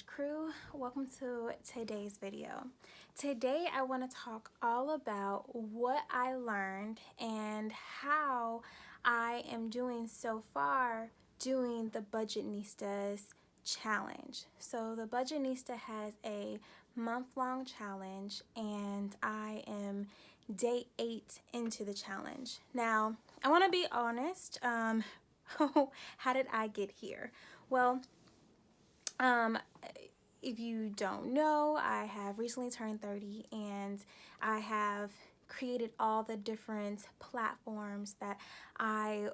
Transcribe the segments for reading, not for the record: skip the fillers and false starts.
crew. Welcome to today's video. Today I want to talk all about what I learned and how I am doing so far doing the Budgetnista's challenge. So the Budgetnista has a month-long challenge and I am day 8 into the challenge. Now I want to be honest, how did I get here? Well, if you don't know, I have recently turned 30 and I have created all the different platforms that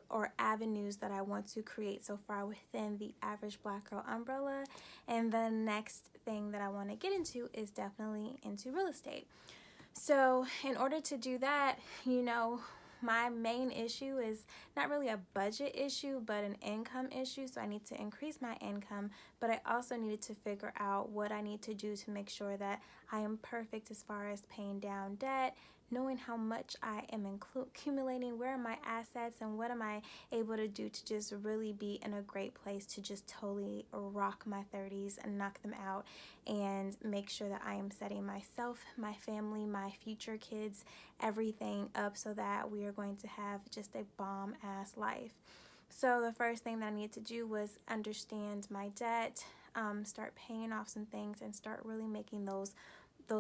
or avenues that I want to create so far within the Average Black Girl umbrella. And the next thing that I want to get into is definitely into real estate. So in order to do that, my main issue is not really a budget issue, but an income issue. So I need to increase my income, but I also needed to figure out what I need to do to make sure that I am perfect as far as paying down debt, knowing how much I am accumulating, where are my assets, and what am I able to do to just really be in a great place to just totally rock my 30s and knock them out and make sure that I am setting myself, my family, my future kids, everything up so that we are going to have just a bomb-ass life. So the first thing that I needed to do was understand my debt, start paying off some things, and start really making those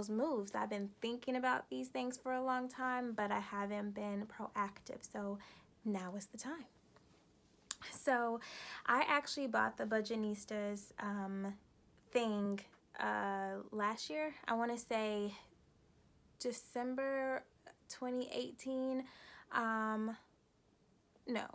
moves. I've been thinking about these things for a long time, but I haven't been proactive. So now is the time. So I actually bought the Budgetnista's thing last year. I want to say December 2018. No,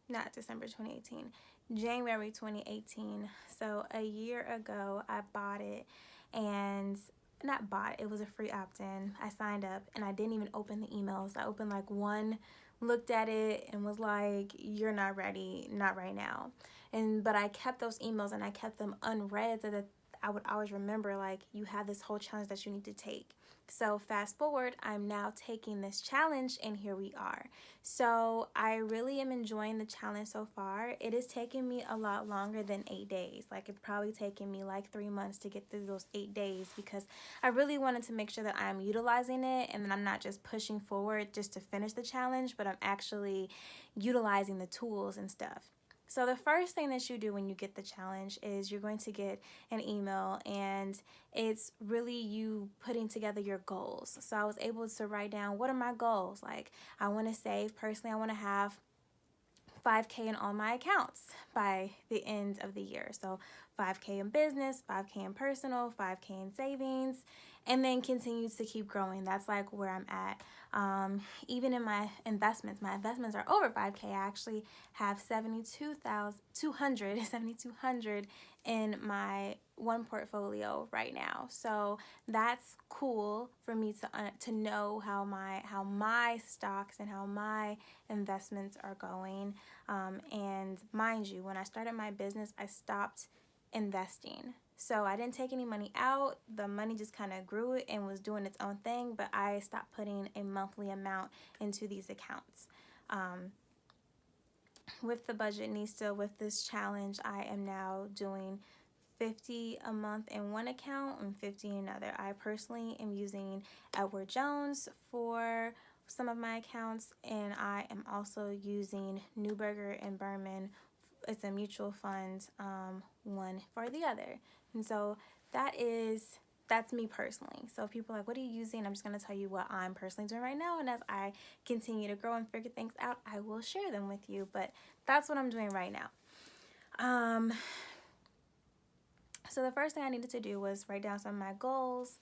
not December 2018. January 2018. So a year ago I bought it, and not bought, it was a free opt-in. I signed up and I didn't even open the emails. I opened like one, looked at it and was like, you're not ready, not right now. But I kept those emails and I kept them unread so that I would always remember, like, you have this whole challenge that you need to take. So fast forward, I'm now taking this challenge and here we are. So I really am enjoying the challenge so far. It is taking me a lot longer than 8 days. Like, it's probably taking me like 3 months to get through those 8 days because I really wanted to make sure that I'm utilizing it and that I'm not just pushing forward just to finish the challenge, but I'm actually utilizing the tools and stuff. So the first thing that you do when you get the challenge is you're going to get an email, and it's really you putting together your goals. So I was able to write down, what are my goals? Like, I want to save, personally, I want to have 5K in all my accounts by the end of the year. So 5K in business, 5K in personal, 5K in savings, and then continue to keep growing. That's like where I'm at. Even in my investments are over 5K. I actually have 7,200 in my one portfolio right now. So that's cool for me to know how my stocks and how my investments are going. And mind you, when I started my business, I stopped investing. So I didn't take any money out. The money just kind of grew and was doing its own thing, but I stopped putting a monthly amount into these accounts. With the Budgetnista, with this challenge, I am now doing 50 a month in one account and 50 in another. I personally am using Edward Jones for some of my accounts, and I am also using Newberger and Berman. It's a mutual fund, one for the other. And so that's me personally. So if people are like, what are you using? I'm just going to tell you what I'm personally doing right now. And as I continue to grow and figure things out, I will share them with you. But that's what I'm doing right now. So the first thing I needed to do was write down some of my goals.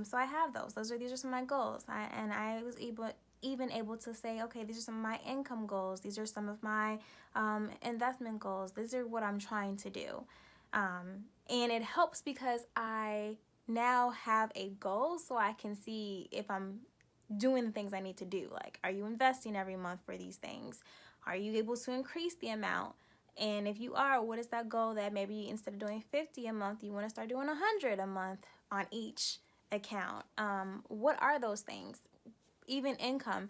So I have those. These are some of my goals. I was even able to say, okay, these are some of my income goals. These are some of my investment goals. These are what I'm trying to do. And it helps because I now have a goal so I can see if I'm doing the things I need to do. Like, are you investing every month for these things? Are you able to increase the amount? And if you are, what is that goal that maybe instead of doing 50 a month, you want to start doing 100 a month on each account? What are those things? Even income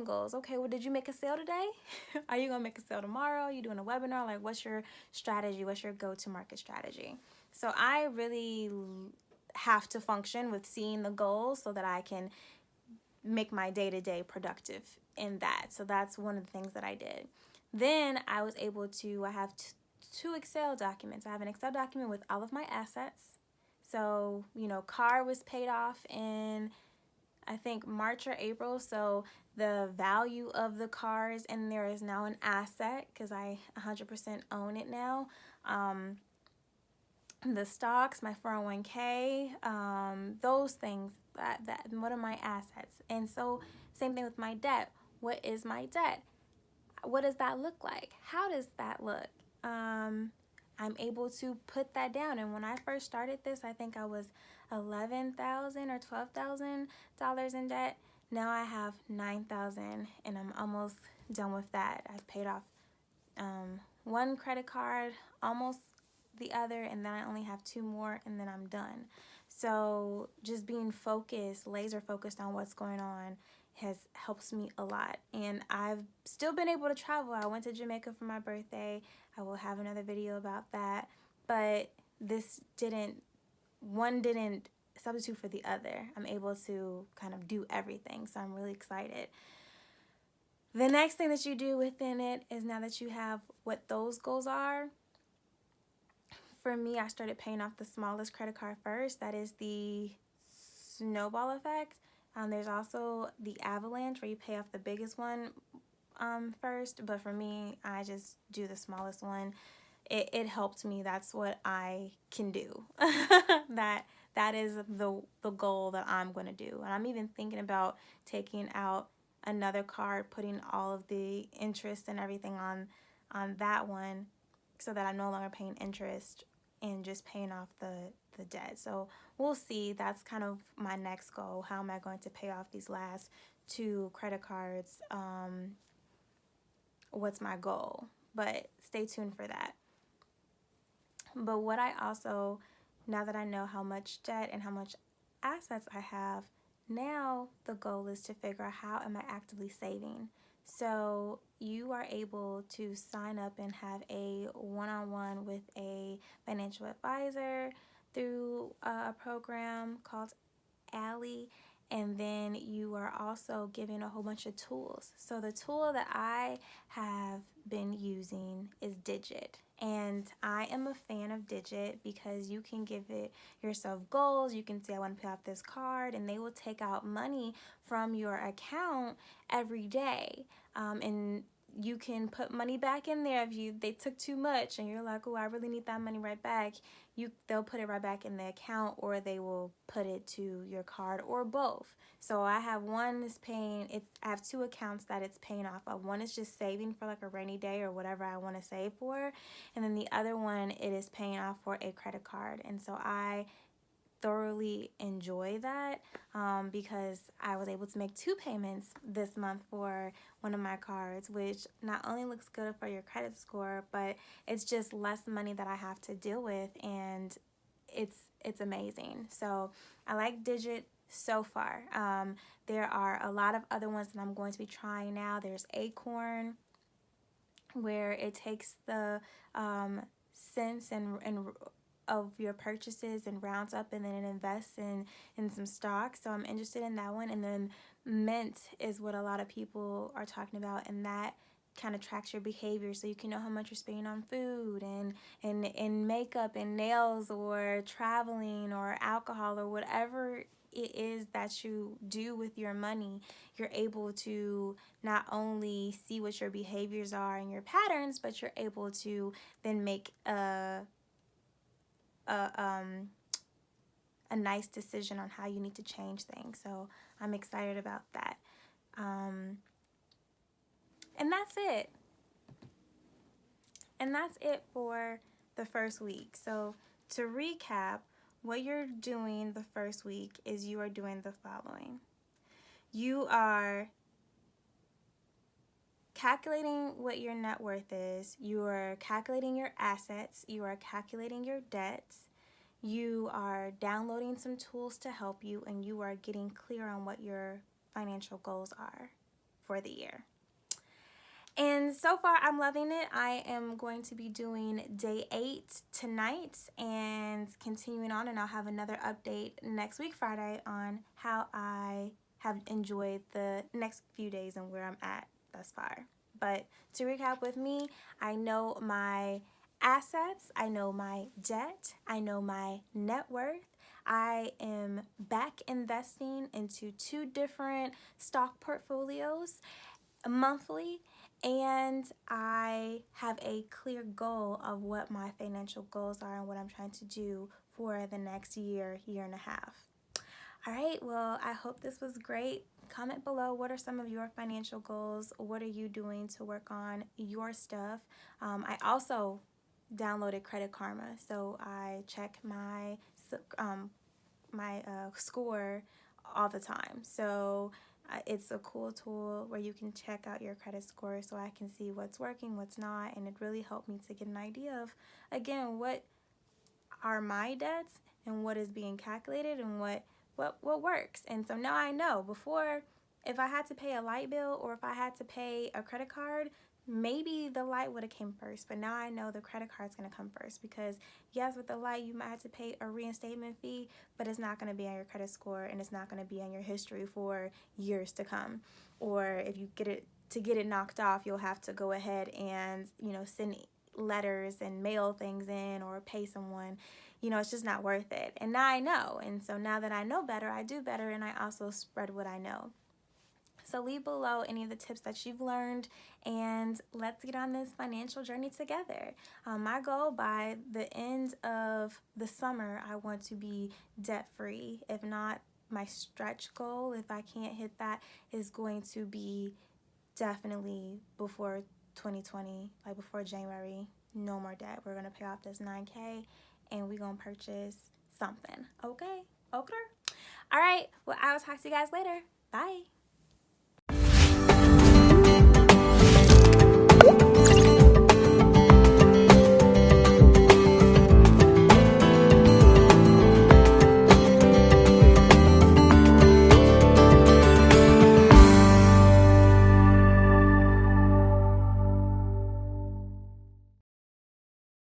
goals. Okay, well, did you make a sale today? Are you gonna make a sale tomorrow? Are you doing a webinar? Like, what's your strategy? What's your go-to market strategy? So I really have to function with seeing the goals so that I can make my day-to-day productive in that. So that's one of the things that I did. Then I was able to, I have two Excel documents. I have an Excel document with all of my assets. So, car was paid off in, I think, March or April. So the value of the car is in there is now an asset because I 100% own it now. The stocks, my 401k, those things, that what are my assets? And so same thing with my debt. What is my debt? What does that look like? How does that look? I'm able to put that down. And when I first started this, I think I was $11,000 or $12,000 in debt. Now I have $9,000, and I'm almost done with that. I've paid off one credit card, almost the other, and then I only have two more, and then I'm done. So just being focused, laser focused on what's going on helps me a lot. And I've still been able to travel. I went to Jamaica for my birthday. I will have another video about that. But one didn't substitute for the other. I'm able to kind of do everything. So I'm really excited. The next thing that you do within it is, now that you have what those goals are, for me, I started paying off the smallest credit card first. That is the snowball effect. There's also the avalanche, where you pay off the biggest one first. But for me, I just do the smallest one. It helped me. That's what I can do. That is the goal that I'm going to do. And I'm even thinking about taking out another card, putting all of the interest and everything on that one, so that I'm no longer paying interest and just paying off the debt. So we'll see. That's kind of my next goal. How am I going to pay off these last two credit cards? What's my goal? But stay tuned for that. But what I also, now that I know how much debt and how much assets I have, now the goal is to figure out, how am I actively saving? So you are able to sign up and have a one-on-one with a financial advisor through a program called Ally. And then you are also given a whole bunch of tools. So the tool that I have been using is Digit. And I am a fan of Digit because you can give it yourself goals. You can say, I want to pay off this card, and they will take out money from your account every day. And you can put money back in there if they took too much and you're like, oh, I really need that money right back. They'll put it right back in the account, or they will put it to your card, or both. So I have one is paying. I have two accounts that it's paying off of. One is just saving for like a rainy day or whatever I want to save for, and then the other one, it is paying off for a credit card. And so I thoroughly enjoy that because I was able to make two payments this month for one of my cards, which not only looks good for your credit score, but it's just less money that I have to deal with, and it's amazing. So I like Digit so far. There are a lot of other ones that I'm going to be trying now. There's Acorn, where it takes the cents and of your purchases and rounds up, and then it invests in some stocks. So I'm interested in that one. And then Mint is what a lot of people are talking about, and that kind of tracks your behavior, so you can know how much you're spending on food and makeup and nails or traveling or alcohol or whatever it is that you do with your money. You're able to not only see what your behaviors are and your patterns, but you're able to then make a nice decision on how you need to change things. So I'm excited about that. And that's it. And that's it for the first week. So to recap, what you're doing the first week is you are doing the following. You are calculating what your net worth is. You are calculating your assets. You are calculating your debts. You are downloading some tools to help you, and you are getting clear on what your financial goals are for the year. And so far, I'm loving it. I am going to be doing day 8 tonight and continuing on, and I'll have another update next week, Friday, on how I have enjoyed the next few days and where I'm at thus far. But to recap with me, I know my assets, I know my debt, I know my net worth. I am back investing into 2 different stock portfolios monthly, and I have a clear goal of what my financial goals are and what I'm trying to do for the next year, year and a half. All right, well, I hope this was great. Comment below, what are some of your financial goals? What are you doing to work on your stuff? I also downloaded Credit Karma, so I check my score all the time. So it's a cool tool where you can check out your credit score, so I can see what's working, what's not, and it really helped me to get an idea of, again, what are my debts and what is being calculated and what works. And so now I know. Before, if I had to pay a light bill or if I had to pay a credit card, maybe the light would have came first, but now I know the credit card's going to come first, because yes, with the light you might have to pay a reinstatement fee, but it's not going to be on your credit score and it's not going to be on your history for years to come. Or if you get it knocked off, you'll have to go ahead and, send letters and mail things in or pay someone. It's just not worth it. And now I know. And so now that I know better, I do better, and I also spread what I know. So leave below any of the tips that you've learned, and let's get on this financial journey together. My goal by the end of the summer, I want to be debt-free. If not, my stretch goal, if I can't hit that, is going to be definitely before 2020, like before January, no more debt. We're going to pay off this $9K, and we're going to purchase something. Okay? Okay? All right. Well, I'll talk to you guys later. Bye.